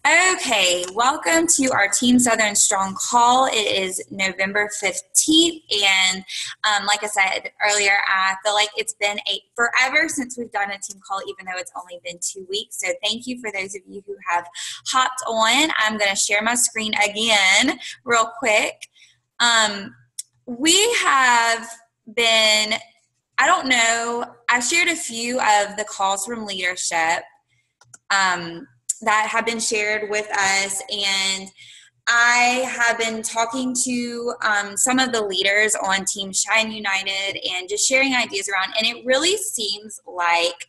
Okay, welcome to our Team Southern Strong call. It is November 15th, and like I said earlier, I feel like it's been forever since we've done a team call, even though it's only been 2 weeks. So thank you for those of you who have hopped on. I'm going to share my screen again real quick. We have been, I don't know, I shared a few of the calls from leadership that have been shared with us, and I have been talking to some of the leaders on Team Shine United and just sharing ideas around, and it really seems like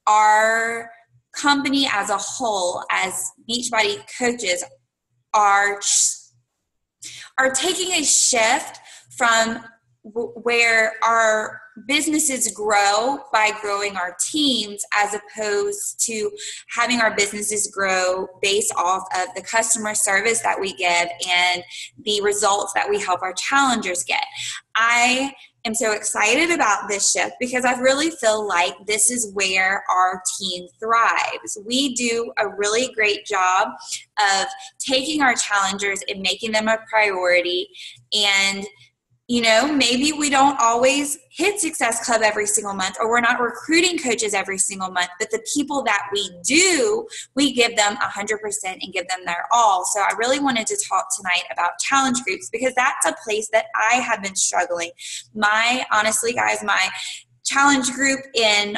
our company as a whole, as Beachbody coaches, are taking a shift from where our businesses grow by growing our teams, as opposed to having our businesses grow based off of the customer service that we give and the results that we help our challengers get. I am so excited about this shift because I really feel like this is where our team thrives. We do a really great job of taking our challengers and making them a priority, and maybe we don't always hit Success Club every single month, or we're not recruiting coaches every single month, but the people that we do, we give them 100% and give them their all. So I really wanted to talk tonight about challenge groups, because that's a place that I have been struggling. Honestly, guys, my challenge group in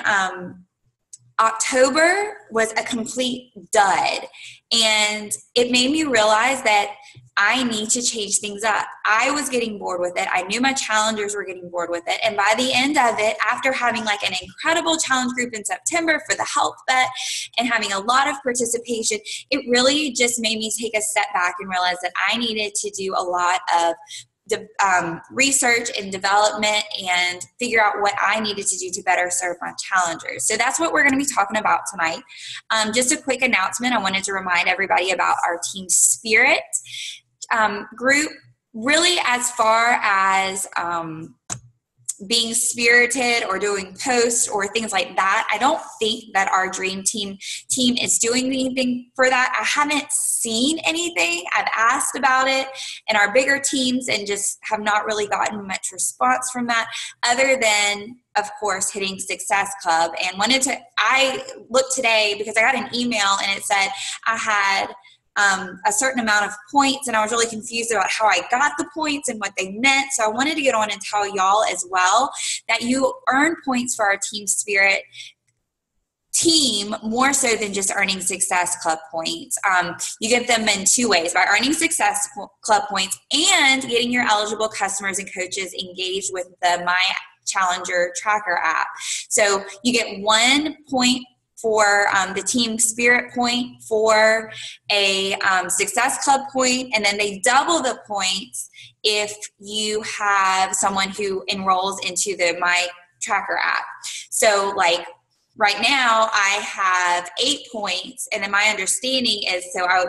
October was a complete dud. And it made me realize that I need to change things up. I was getting bored with it. I knew my challengers were getting bored with it. And by the end of it, after having like an incredible challenge group in September for the health bet and having a lot of participation, it really just made me take a step back and realize that I needed to do a lot of research and development and figure out what I needed to do to better serve my challengers. So that's what we're going to be talking about tonight. Just a quick announcement. I wanted to remind everybody about our Team Spirit group. Really, as far as being spirited or doing posts or things like that, I don't think that our dream team is doing anything for that. I haven't seen anything. I've asked about it in our bigger teams and just have not really gotten much response from that, other than, of course, hitting Success Club. And I looked today because I got an email and it said I had a certain amount of points, and I was really confused about how I got the points and what they meant. So I wanted to get on and tell y'all as well that you earn points for our Team Spirit team more so than just earning Success Club points. You get them in two ways: by earning Success Club points and getting your eligible customers and coaches engaged with the My Challenger Tracker app. So you get 1 point for the Team Spirit point, for a Success Club point, and then they double the points if you have someone who enrolls into the My Tracker app. So like right now I have 8 points, and then my understanding is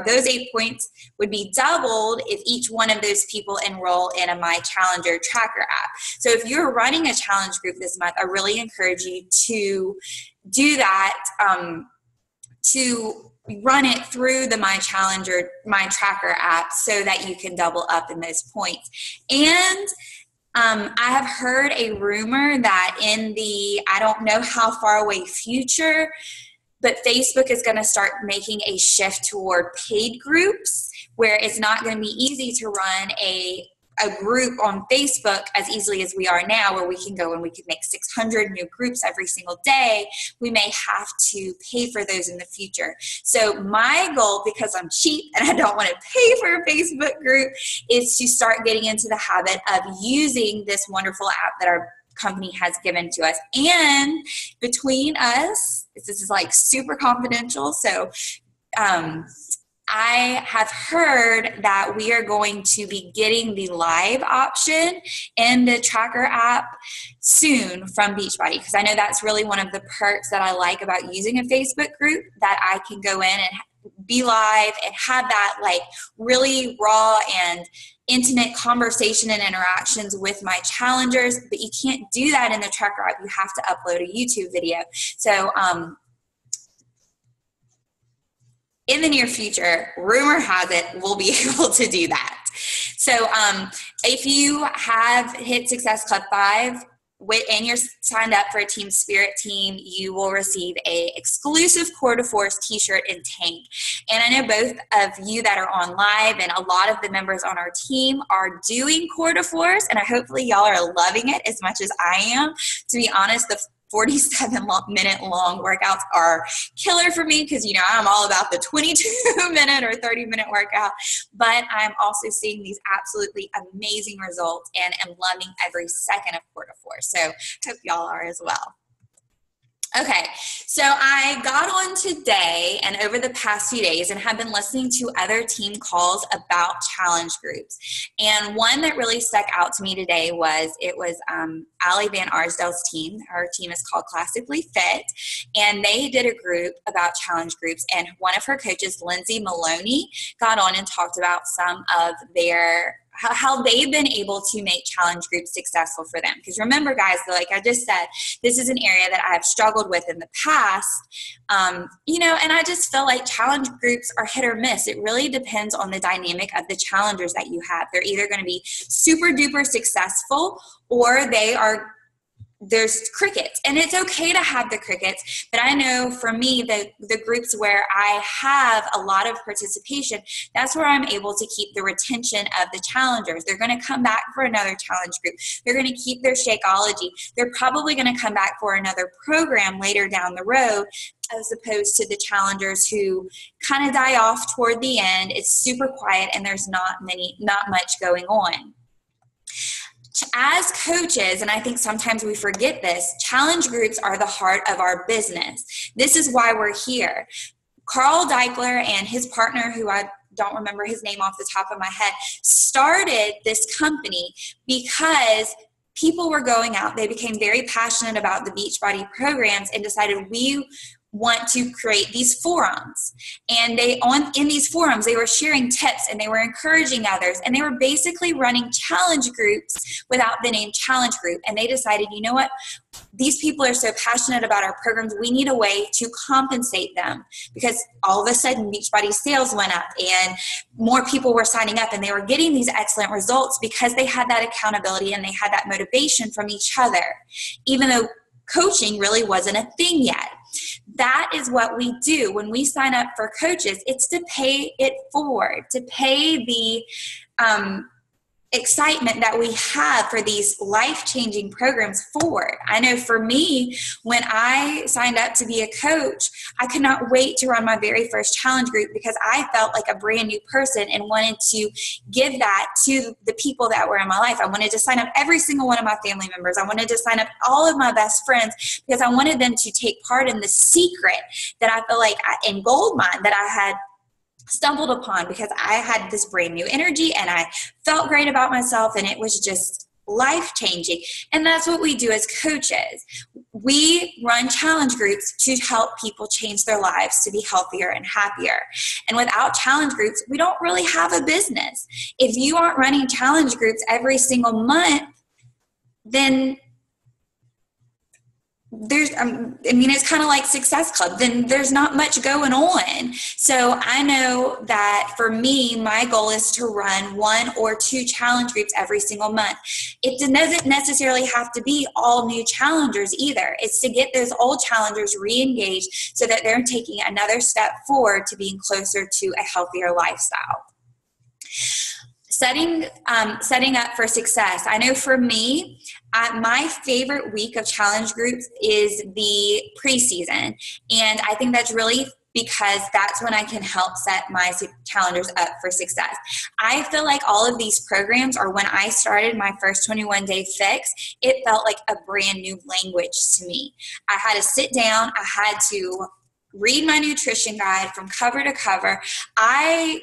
those 8 points would be doubled if each one of those people enroll in a My Challenger Tracker app. So if you're running a challenge group this month, I really encourage you to do that, to run it through the My Tracker app so that you can double up in those points. And I have heard a rumor that in the, I don't know how far away future, but Facebook is going to start making a shift toward paid groups, where it's not going to be easy to run a group on Facebook as easily as we are now, where we can go and we can make 600 new groups every single day. We may have to pay for those in the future. So my goal, because I'm cheap and I don't want to pay for a Facebook group, is to start getting into the habit of using this wonderful app that our company has given to us. And between us, this is like super confidential, so I have heard that we are going to be getting the live option in the Tracker app soon from Beachbody, because I know that's really one of the perks that I like about using a Facebook group, that I can go in and be live and have that like really raw and intimate conversation and interactions with my challengers. But you can't do that in the Tracker app. You have to upload a YouTube video. So in the near future, rumor has it, we'll be able to do that. So if you have hit Success Club 5 and you're signed up for a Team Spirit team, you will receive a exclusive Core de Force t-shirt and tank. And I know both of you that are on live and a lot of the members on our team are doing Core de Force, and hopefully y'all are loving it as much as I am. To be honest, the 47-minute long workouts are killer for me because, you know, I'm all about the 22-minute or 30-minute workout, but I'm also seeing these absolutely amazing results and am loving every second of Core de Force. So hope y'all are as well. Okay, so I got on today and over the past few days and have been listening to other team calls about challenge groups. And one that really stuck out to me today was Allie Van Arsdale's team. Her team is called Classically Fit, and they did a group about challenge groups. And one of her coaches, Lindsay Maloney, got on and talked about some of how they've been able to make challenge groups successful for them. Because remember, guys, like I just said, this is an area that I have struggled with in the past, you know, and I just feel like challenge groups are hit or miss. It really depends on the dynamic of the challengers that you have. They're either going to be super duper successful or there's crickets, and it's okay to have the crickets. But I know for me, the groups where I have a lot of participation, that's where I'm able to keep the retention of the challengers. They're going to come back for another challenge group. They're going to keep their Shakeology. They're probably going to come back for another program later down the road, as opposed to the challengers who kind of die off toward the end. It's super quiet and there's not much going on. As coaches, and I think sometimes we forget this, challenge groups are the heart of our business. This is why we're here. Carl Deichler and his partner, who I don't remember his name off the top of my head, started this company because people were going out. They became very passionate about the Beachbody programs and decided we want to create these forums. And in these forums, they were sharing tips and they were encouraging others. And they were basically running challenge groups without the name challenge group. And they decided, you know what? These people are so passionate about our programs. We need a way to compensate them, because all of a sudden Beachbody sales went up and more people were signing up and they were getting these excellent results because they had that accountability and they had that motivation from each other, even though coaching really wasn't a thing yet. That is what we do when we sign up for coaches. It's to pay it forward, to pay the excitement that we have for these life-changing programs forward. I know for me, when I signed up to be a coach, I could not wait to run my very first challenge group because I felt like a brand new person and wanted to give that to the people that were in my life. I wanted to sign up every single one of my family members. I wanted to sign up all of my best friends because I wanted them to take part in the secret that I feel like in Goldmine that I had stumbled upon, because I had this brand new energy and I felt great about myself and it was just life-changing. And that's what we do as coaches. We run challenge groups to help people change their lives to be healthier and happier. And without challenge groups, we don't really have a business. If you aren't running challenge groups every single month, then it's kind of like Success Club, then there's not much going on. So I know that for me, my goal is to run 1 or 2 challenge groups every single month. It doesn't necessarily have to be all new challengers either. It's to get those old challengers re-engaged so that they're taking another step forward to being closer to a healthier lifestyle. Setting up for success. I know for me, my favorite week of challenge groups is the preseason. And I think that's really because that's when I can help set my challengers up for success. I feel like all of these programs, or when I started my first 21-day fix, it felt like a brand new language to me. I had to sit down. I had to read my nutrition guide from cover to cover. I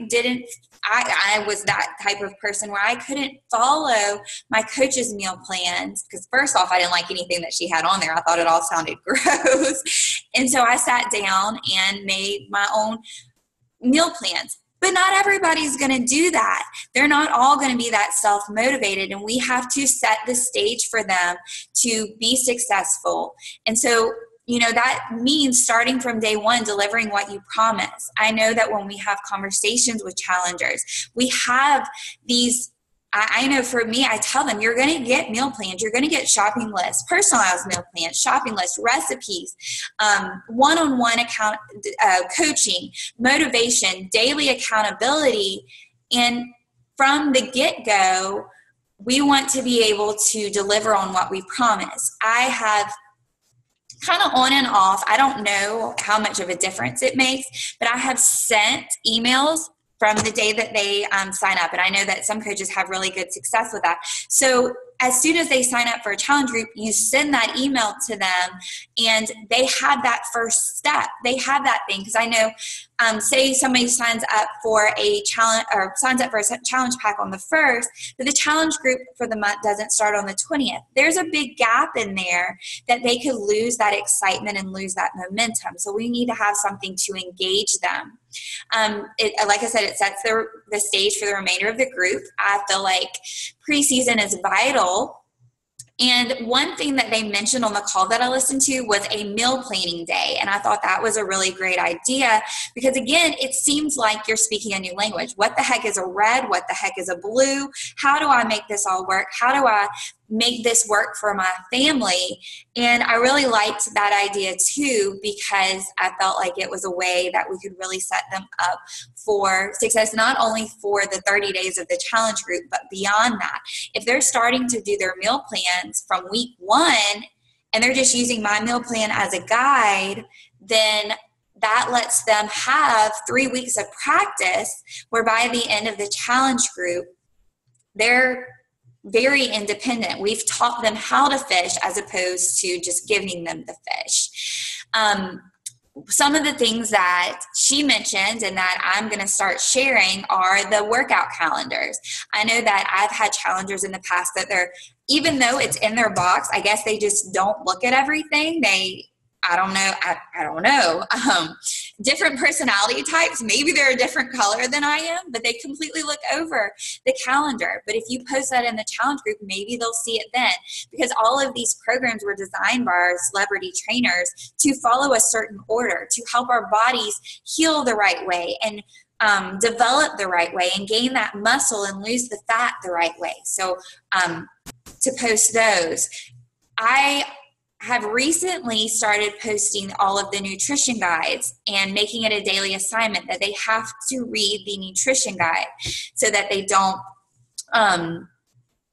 was that type of person where I couldn't follow my coach's meal plans because first off, I didn't like anything that she had on there. I thought it all sounded gross. And so I sat down and made my own meal plans. But not everybody's going to do that. They're not all going to be that self-motivated, and we have to set the stage for them to be successful. And so, that means starting from day one, delivering what you promise. I know that when we have conversations with challengers, we have these, I know for me, I tell them, you're going to get meal plans, you're going to get shopping lists, personalized meal plans, shopping lists, recipes, one-on-one coaching, motivation, daily accountability. And from the get-go, we want to be able to deliver on what we promise. I have kind of on and off, I don't know how much of a difference it makes, but I have sent emails from the day that they sign up. And I know that some coaches have really good success with that. So as soon as they sign up for a challenge group, you send that email to them and they have that first step. They have that thing. Because I know, say somebody signs up for a challenge or signs up for a challenge pack on the 1st, but the challenge group for the month doesn't start on the 20th. There's a big gap in there that they could lose that excitement and lose that momentum. So we need to have something to engage them. Like I said, it sets the stage for the remainder of the group. I feel like preseason is vital. And one thing that they mentioned on the call that I listened to was a meal planning day. And I thought that was a really great idea because, again, it seems like you're speaking a new language. What the heck is a red? What the heck is a blue? How do I make this all work? How do I make this work for my family? And I really liked that idea too, because I felt like it was a way that we could really set them up for success, not only for the 30 days of the challenge group, but beyond that. If they're starting to do their meal plans from week 1 and they're just using my meal plan as a guide, then that lets them have 3 weeks of practice where by the end of the challenge group, they're very independent. We've taught them how to fish as opposed to just giving them the fish. Some of the things that she mentioned and that I'm going to start sharing are the workout calendars. I know that I've had challengers in the past that even though it's in their box, I guess they just don't look at everything. I don't know. Different personality types. Maybe they're a different color than I am, but they completely look over the calendar. But if you post that in the challenge group, maybe they'll see it then, because all of these programs were designed by our celebrity trainers to follow a certain order, to help our bodies heal the right way and develop the right way and gain that muscle and lose the fat the right way. So to post those, I have recently started posting all of the nutrition guides and making it a daily assignment that they have to read the nutrition guide so that they don't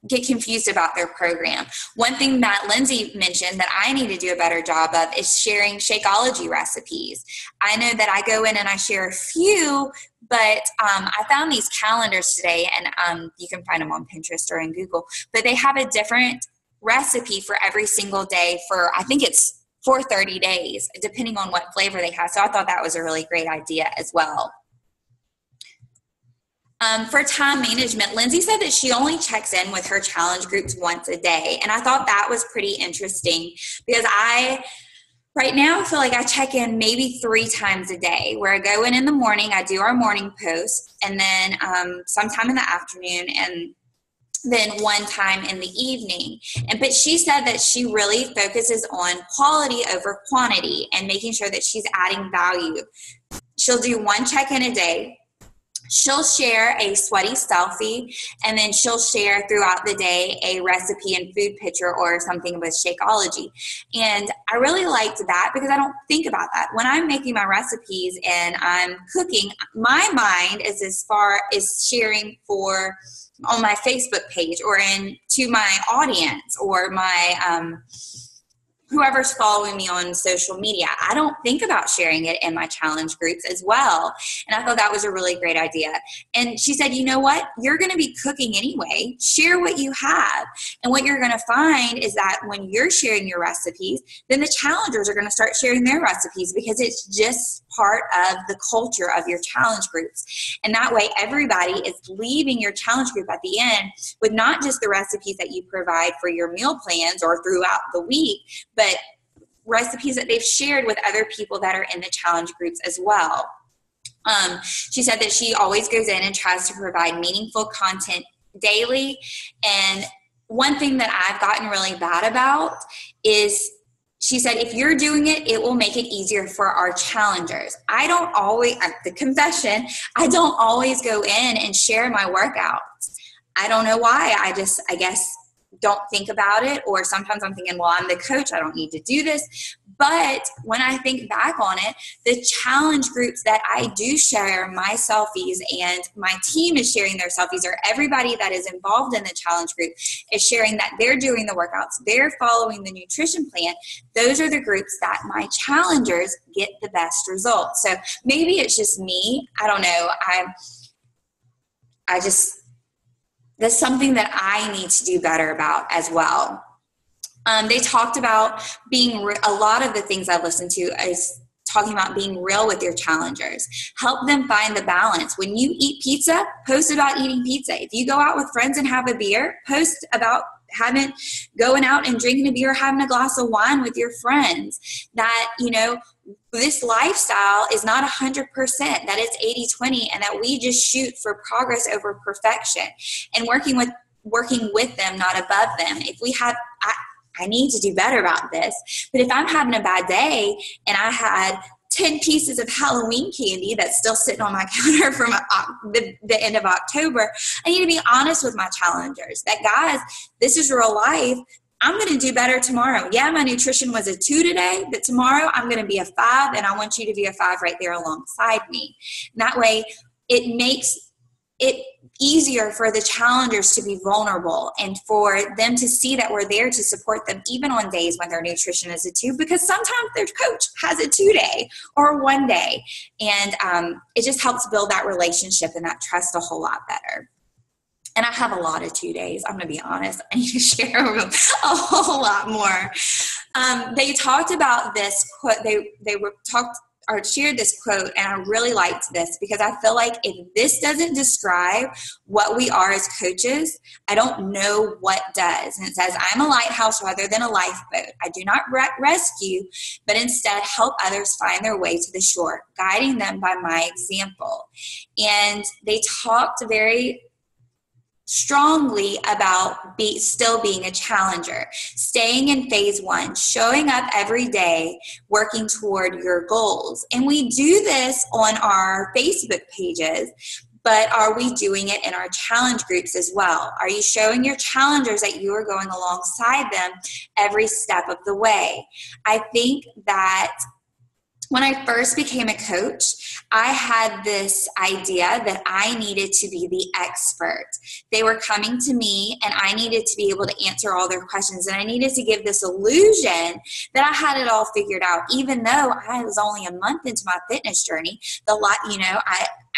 get confused about their program. One thing that Lindsay mentioned that I need to do a better job of is sharing Shakeology recipes. I know that I go in and I share a few, but I found these calendars today, and you can find them on Pinterest or in Google, but they have a different recipe for every single day I think it's for 30 days, depending on what flavor they have. So I thought that was a really great idea as well. For time management, Lindsay said that she only checks in with her challenge groups once a day. And I thought that was pretty interesting because right now I feel like I check in maybe 3 times a day, where I go in the morning, I do our morning post, and then sometime in the afternoon, and then one time in the evening. But she said that she really focuses on quality over quantity and making sure that she's adding value. She'll do 1 check-in a day. She'll share a sweaty selfie, and then she'll share throughout the day a recipe and food picture or something with Shakeology. And I really liked that because I don't think about that. When I'm making my recipes and I'm cooking, my mind is as far as sharing on my Facebook page or to my audience or my whoever's following me on social media. I don't think about sharing it in my challenge groups as well. And I thought that was a really great idea. And she said, you know what? You're going to be cooking anyway. Share what you have. And what you're going to find is that when you're sharing your recipes, then the challengers are going to start sharing their recipes because it's just part of the culture of your challenge groups. And that way, everybody is leaving your challenge group at the end with not just the recipes that you provide for your meal plans or throughout the week, but recipes that they've shared with other people that are in the challenge groups as well. She said that she always goes in and tries to provide meaningful content daily. And one thing that I've gotten really bad about is she said, if you're doing it, it will make it easier for our challengers. I don't always, the confession, I don't always go in and share my workouts. I don't know why. I guess, don't think about it. Or sometimes I'm thinking, well, I'm the coach, I don't need to do this. But when I think back on it, the challenge groups that I do share my selfies and my team is sharing their selfies, or everybody that is involved in the challenge group is sharing that they're doing the workouts, they're following the nutrition plan. Those are the groups that my challengers get the best results. So maybe it's just me. I don't know. That's something that I need to do better about as well. They talked about a lot of the things I've listened to is talking about being real with your challengers. Help them find the balance. When you eat pizza, post about eating pizza. If you go out with friends and have a beer, post about going out and drinking a beer, having a glass of wine with your friends. That, this lifestyle is not 100%, that it's 80-20, and that we just shoot for progress over perfection and working with them, not above them. If we have, I need to do better about this. But if I'm having a bad day and I had 10 pieces of Halloween candy that's still sitting on my counter from the end of October, I need to be honest with my challengers that, guys, this is real life. I'm going to do better tomorrow. Yeah, my nutrition was a 2 today, but tomorrow I'm going to be a 5, and I want you to be a 5 right there alongside me. And that way it makes it easier for the challengers to be vulnerable and for them to see that we're there to support them even on days when their nutrition is a 2, because sometimes their coach has a 2 day or 1 day. And it just helps build that relationship and that trust a whole lot better. And I have a lot of 2 days. I'm going to be honest. I need to share a whole lot more. They talked about this quote. They shared this quote, and I really liked this because I feel like if this doesn't describe what we are as coaches, I don't know what does. And it says, I'm a lighthouse rather than a lifeboat. I do not rescue, but instead help others find their way to the shore, guiding them by my example. And they talked very strongly about still being a challenger, staying in phase 1, showing up every day, working toward your goals. And we do this on our Facebook pages, but are we doing it in our challenge groups as well? Are you showing your challengers that you are going alongside them every step of the way? I think that when I first became a coach, I had this idea that I needed to be the expert. They were coming to me and I needed to be able to answer all their questions, and I needed to give this illusion that I had it all figured out, even though I was only a month into my fitness journey.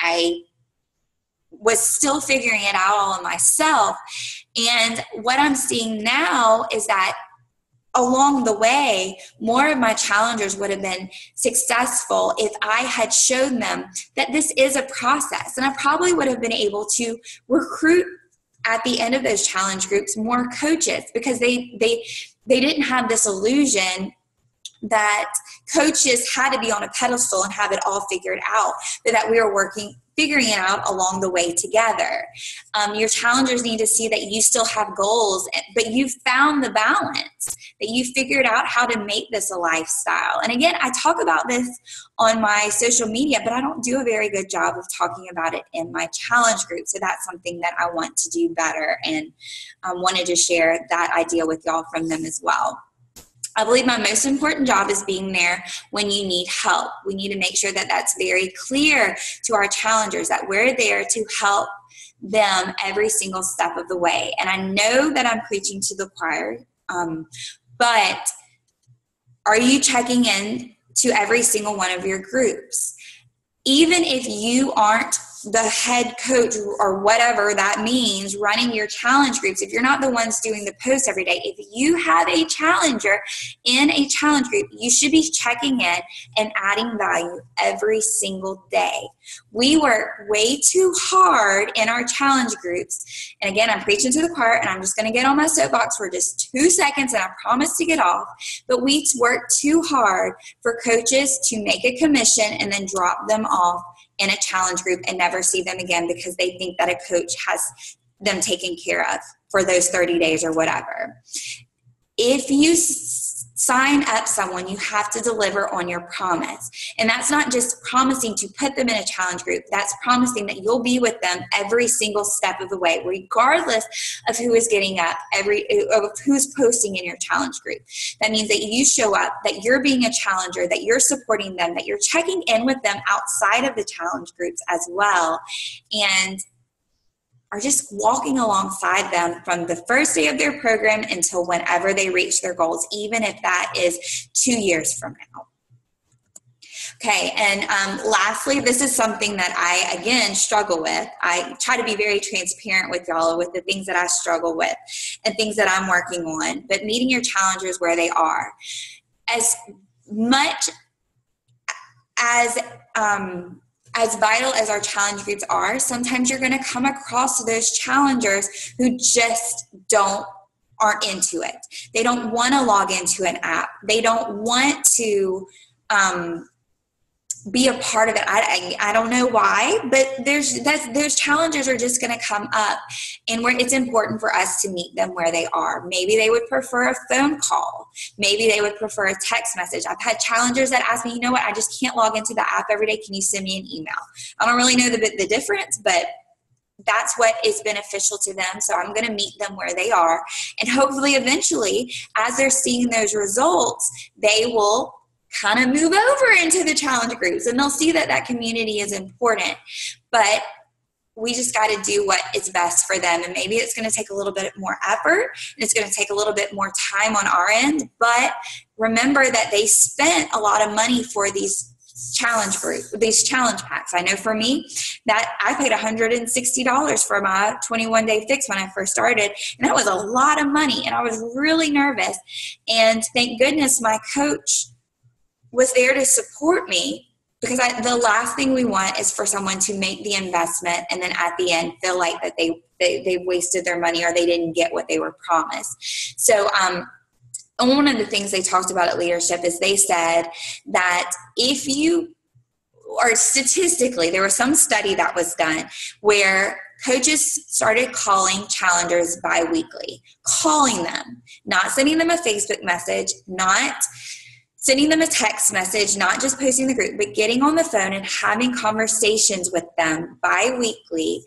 I was still figuring it out all on myself. And what I'm seeing now is that along the way, more of my challengers would have been successful if I had shown them that this is a process. And I probably would have been able to recruit at the end of those challenge groups more coaches, because they didn't have this illusion that coaches had to be on a pedestal and have it all figured out, but that we were figuring it out along the way together. Your challengers need to see that you still have goals, but you've found the balance, that you figured out how to make this a lifestyle. And again, I talk about this on my social media, but I don't do a very good job of talking about it in my challenge group. So that's something that I want to do better, and wanted to share that idea with y'all from them as well. I believe my most important job is being there when you need help. We need to make sure that that's very clear to our challengers, that we're there to help them every single step of the way. And I know that I'm preaching to the choir, but are you checking in to every single one of your groups? Even if you aren't the head coach or whatever that means running your challenge groups, if you're not the ones doing the posts every day, if you have a challenger in a challenge group, you should be checking in and adding value every single day. We work way too hard in our challenge groups. And again, I'm preaching to the choir, and I'm just going to get on my soapbox for just 2 seconds, and I promise to get off. But we work too hard for coaches to make a commission and then drop them off in a challenge group and never see them again, because they think that a coach has them taken care of for those 30 days or whatever. if you sign up someone, you have to deliver on your promise. And that's not just promising to put them in a challenge group. That's promising that you'll be with them every single step of the way, regardless of who is getting up, of who's posting in your challenge group. That means that you show up, that you're being a challenger, that you're supporting them, that you're checking in with them outside of the challenge groups as well, and are just walking alongside them from the first day of their program until whenever they reach their goals, even if that is 2 years from now. Okay, and lastly, this is something that I, again, struggle with. I try to be very transparent with y'all with the things that I struggle with and things that I'm working on, but meeting your challengers where they are. As much as vital as our challenge groups are, sometimes you're going to come across those challengers who just aren't into it. They don't want to log into an app. They don't want to be a part of it. I don't know why, but those challengers are just going to come up, and it's important for us to meet them where they are. Maybe they would prefer a phone call. Maybe they would prefer a text message. I've had challengers that ask me, you know what, I just can't log into the app every day. Can you send me an email? I don't really know the difference, but that's what is beneficial to them. So I'm going to meet them where they are. And hopefully eventually, as they're seeing those results, they will kind of move over into the challenge groups, and they'll see that community is important. But we just got to do what is best for them. And maybe it's going to take a little bit more effort, and it's going to take a little bit more time on our end. But remember that they spent a lot of money for these challenge packs. I know for me that I paid $160 for my 21-day fix when I first started, and that was a lot of money, and I was really nervous. And thank goodness my coach was there to support me, because the last thing we want is for someone to make the investment and then at the end feel like that they wasted their money or they didn't get what they were promised. So one of the things they talked about at leadership is they said that if you, or statistically, there was some study that was done where coaches started calling challengers bi-weekly, calling them, not sending them a Facebook message, not sending them a text message, not just posting the group, but getting on the phone and having conversations with them bi-weekly.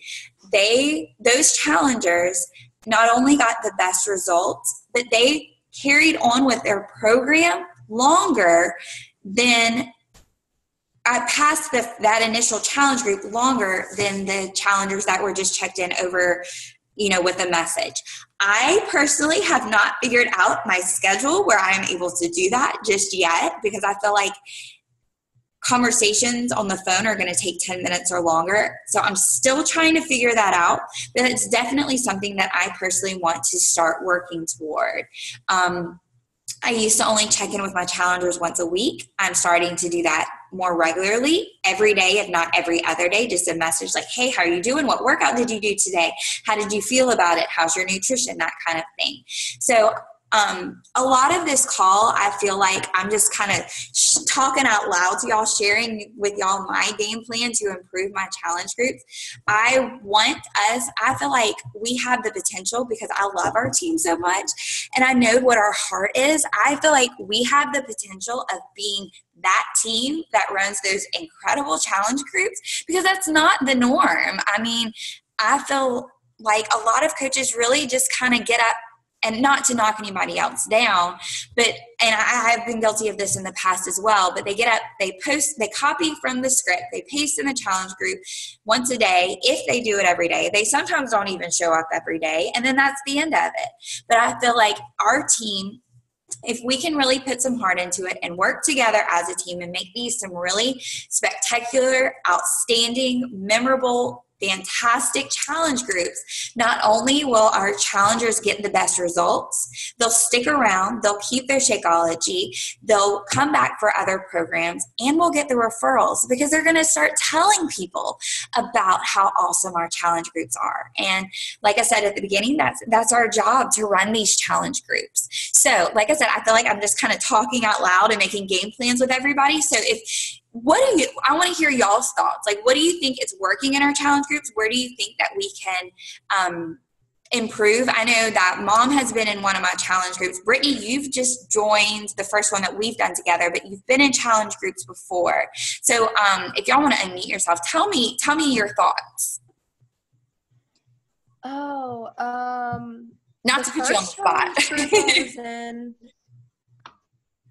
Those challengers not only got the best results, but they carried on with their program longer than past that initial challenge group, longer than the challengers that were just checked in over, with a message. I personally have not figured out my schedule where I am able to do that just yet, because I feel like conversations on the phone are going to take 10 minutes or longer. So I'm still trying to figure that out, but it's definitely something that I personally want to start working toward. I used to only check in with my challengers once a week. I'm starting to do that more regularly, every day, if not every other day, just a message like, hey, how are you doing? What workout did you do today? How did you feel about it? How's your nutrition? That kind of thing. So a lot of this call, I feel like I'm just kind of talking out loud to y'all, sharing with y'all my game plan to improve my challenge groups. I feel like we have the potential, because I love our team so much and I know what our heart is. I feel like we have the potential of being that team that runs those incredible challenge groups, because that's not the norm. I mean, I feel like a lot of coaches really just kind of get up, and not to knock anybody else down, and I have been guilty of this in the past as well, but they get up, they post, they copy from the script, they paste in the challenge group once a day. If they do it every day, they sometimes don't even show up every day, and then that's the end of it. But I feel like our team, if we can really put some heart into it and work together as a team and make these some really spectacular, outstanding, memorable, fantastic challenge groups, not only will our challengers get the best results, they'll stick around, they'll keep their Shakeology, they'll come back for other programs, and we'll get the referrals, because they're going to start telling people about how awesome our challenge groups are. And like I said at the beginning, that's our job, to run these challenge groups. So like I said, I feel like I'm just kind of talking out loud and making game plans with everybody. So I want to hear y'all's thoughts. Like, what do you think is working in our challenge groups? Where do you think that we can improve. I know that Mom has been in one of my challenge groups. Brittany, you've just joined the first one that we've done together, but you've been in challenge groups before. So if y'all want to unmute yourself, tell me your thoughts. Oh, not to put you on the spot.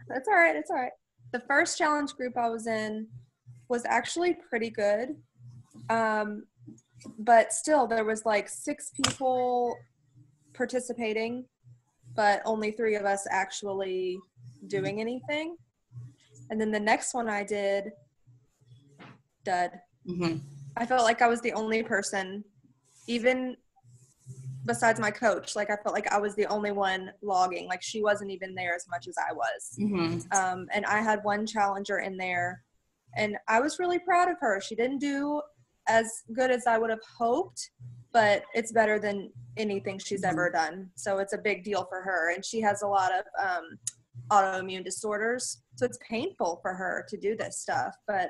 That's all right. It's all right. The first challenge group I was in was actually pretty good. But still, there was like 6 people participating, but only 3 of us actually doing anything. And then the next one I did, dud. Mm-hmm. I felt like I was the only person, even besides my coach. Like, I felt like I was the only one logging. Like, she wasn't even there as much as I was. Mm-hmm. And I had one challenger in there, and I was really proud of her. She didn't do as good as I would have hoped, but it's better than anything she's ever done. So it's a big deal for her. And she has a lot of autoimmune disorders. So it's painful for her to do this stuff, but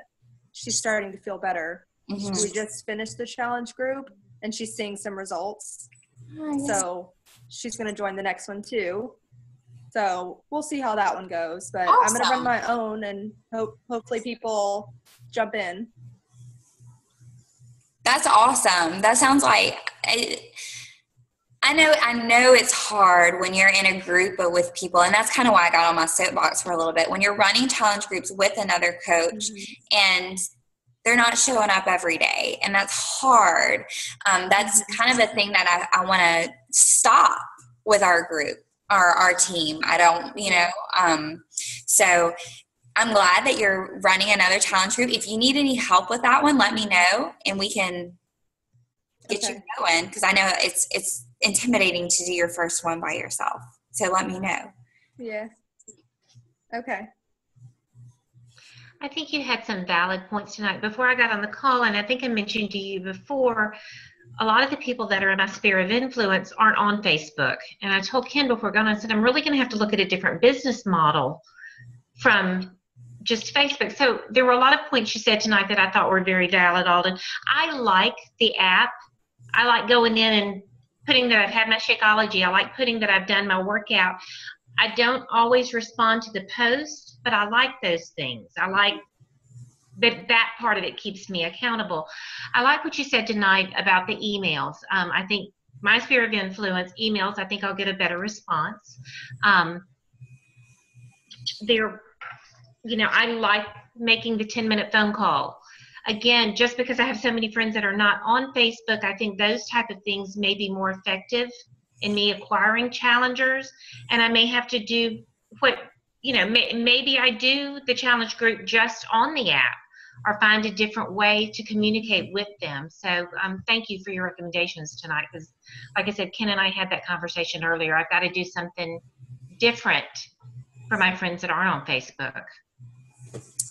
she's starting to feel better. Mm-hmm. We just finished the challenge group, and she's seeing some results. Nice. So she's going to join the next one too. So we'll see how that one goes. But awesome. I'm going to run my own, and hopefully people jump in. That's awesome. That sounds like I know it's hard when you're in a group but with people, and that's kind of why I got on my soapbox for a little bit. When you're running challenge groups with another coach, mm-hmm. and they're not showing up every day, and that's hard. That's kind of a thing that I want to stop with our group, our team. I don't, so I'm glad that you're running another challenge group. If you need any help with that one, let me know, and we can get you going, because I know it's intimidating to do your first one by yourself. So let me know. Yeah. Okay. I think you had some valid points tonight. Before I got on the call, and I think I mentioned to you before, a lot of the people that are in my sphere of influence aren't on Facebook. And I told Ken before going on, I said, I'm really going to have to look at a different business model from just Facebook. So there were a lot of points you said tonight that I thought were very valid, Alden. I like the app. I like going in and putting that I've had my Shakeology. I like putting that I've done my workout. I don't always respond to the post, but I like those things. I like that part of it keeps me accountable. I like what you said tonight about the emails. I think my sphere of influence, emails, I think I'll get a better response. I like making the 10-minute phone call. Again, just because I have so many friends that are not on Facebook, I think those type of things may be more effective in me acquiring challengers. And I may have to do maybe I do the challenge group just on the app, or find a different way to communicate with them. So thank you for your recommendations tonight, because like I said, Ken and I had that conversation earlier. I've got to do something different for my friends that aren't on Facebook.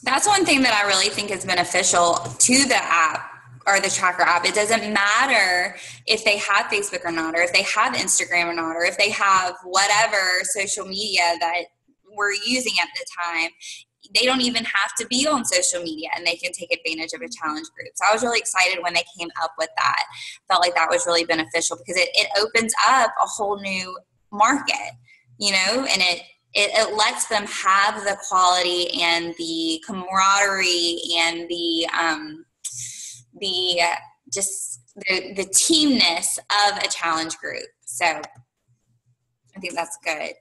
That's one thing that I really think is beneficial to the app or the tracker app. It doesn't matter if they have Facebook or not, or if they have Instagram or not, or if they have whatever social media that we're using at the time. They don't even have to be on social media, and they can take advantage of a challenge group. So I was really excited when they came up with that. Felt like that was really beneficial, because it opens up a whole new market, and it lets them have the quality and the camaraderie and the teamness of a challenge group. So I think that's good.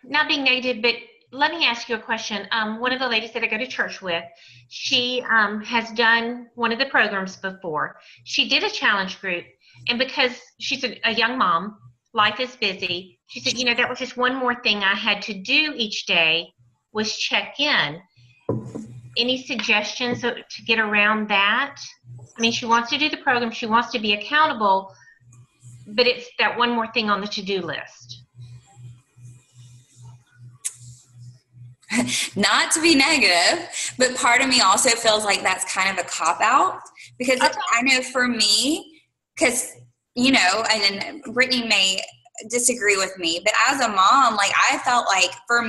Not being negative, but let me ask you a question. One of the ladies that I go to church with, she has done one of the programs before. She did a challenge group, and because she's a young mom, life is busy, she said, that was just one more thing I had to do each day, was check in. Any suggestions to get around that? I mean, she wants to do the program, she wants to be accountable, but it's that one more thing on the to-do list. Not to be negative, but part of me also feels like that's kind of a cop-out, because I know for me, because, and Brittany may disagree with me, but as a mom, like, I felt like for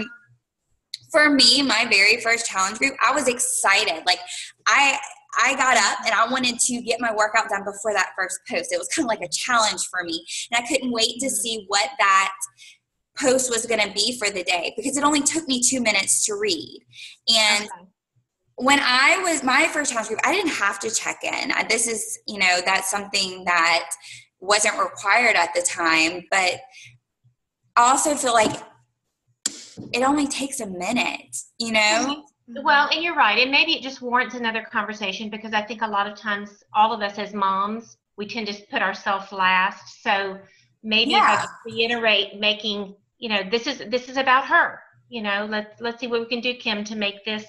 me, my very first challenge group, I was excited. Like, I I got up and I wanted to get my workout done before that first post. It was kind of like a challenge for me. And I couldn't wait to see what that post was going to be for the day, because it only took me 2 minutes to read. And when I was my first challenge group, I didn't have to check in. This is, that's something that wasn't required at the time, but I also feel like it only takes a minute, Well, and you're right. And maybe it just warrants another conversation, because I think a lot of times all of us as moms, we tend to put ourselves last. So maybe if I just reiterate making, this is about her, let's see what we can do, Kim, to make this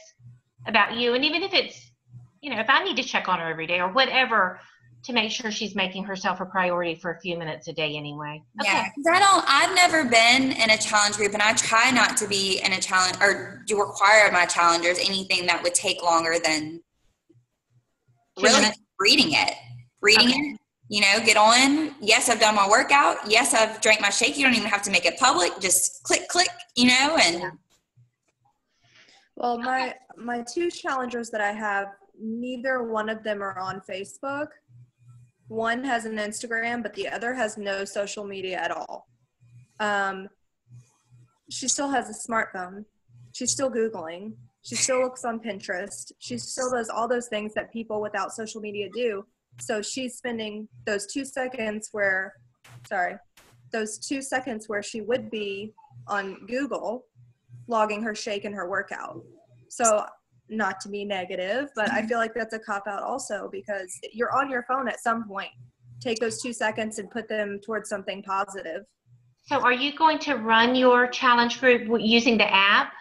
about you. And even if it's, if I need to check on her every day or whatever, to make sure she's making herself a priority for a few minutes a day anyway. Yeah, because I've never been in a challenge group, and I try not to be in a challenge or to require my challengers anything that would take longer than really reading it. Get on. Yes, I've done my workout. Yes, I've drank my shake. You don't even have to make it public. Just click, and. Well, my two challengers that I have, neither one of them are on Facebook. One has an Instagram, but the other has no social media at all. She still has a smartphone. She's still Googling. She still looks on Pinterest. She still does all those things that people without social media do. So she's spending those 2 seconds where she would be on Google logging her shake and her workout. So not to be negative, but I feel like that's a cop-out also, because you're on your phone at some point. Take those 2 seconds and put them towards something positive. So are you going to run your challenge group using the app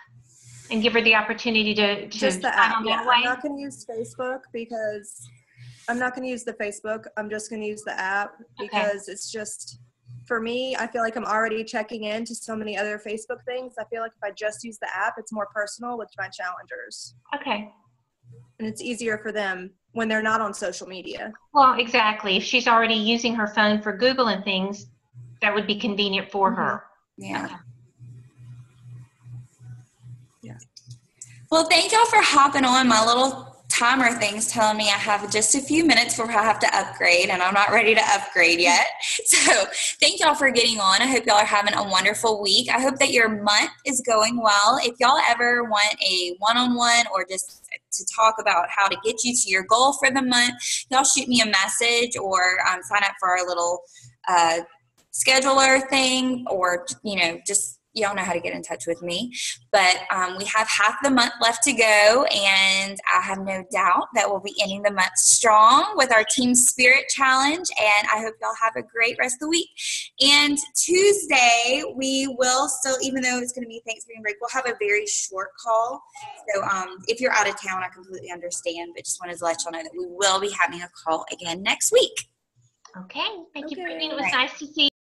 and give her the opportunity to just the app? Yeah, I'm not going to use Facebook because I'm not going to use the Facebook. I'm just going to use the app because it's just, for me, I feel like I'm already checking into so many other Facebook things. I feel like if I just use the app, it's more personal with my challengers. Okay. And it's easier for them when they're not on social media. Well, exactly. If she's already using her phone for Google and things, that would be convenient for her. Yeah. Okay. Yeah. Well, thank y'all for hopping on. My little timer thing's telling me I have just a few minutes before I have to upgrade, and I'm not ready to upgrade yet. So thank y'all for getting on. I hope y'all are having a wonderful week. I hope that your month is going well. If y'all ever want a one-on-one or just to talk about how to get you to your goal for the month, y'all shoot me a message or sign up for our little scheduler thing, or just y'all know how to get in touch with me. But we have half the month left to go, and I have no doubt that we'll be ending the month strong with our Team Spirit Challenge, and I hope y'all have a great rest of the week. And Tuesday, we will still, even though it's going to be Thanksgiving break, we'll have a very short call. So if you're out of town, I completely understand, but just wanted to let y'all know that we will be having a call again next week. Okay. Thank you, Brittany. It was nice to see you.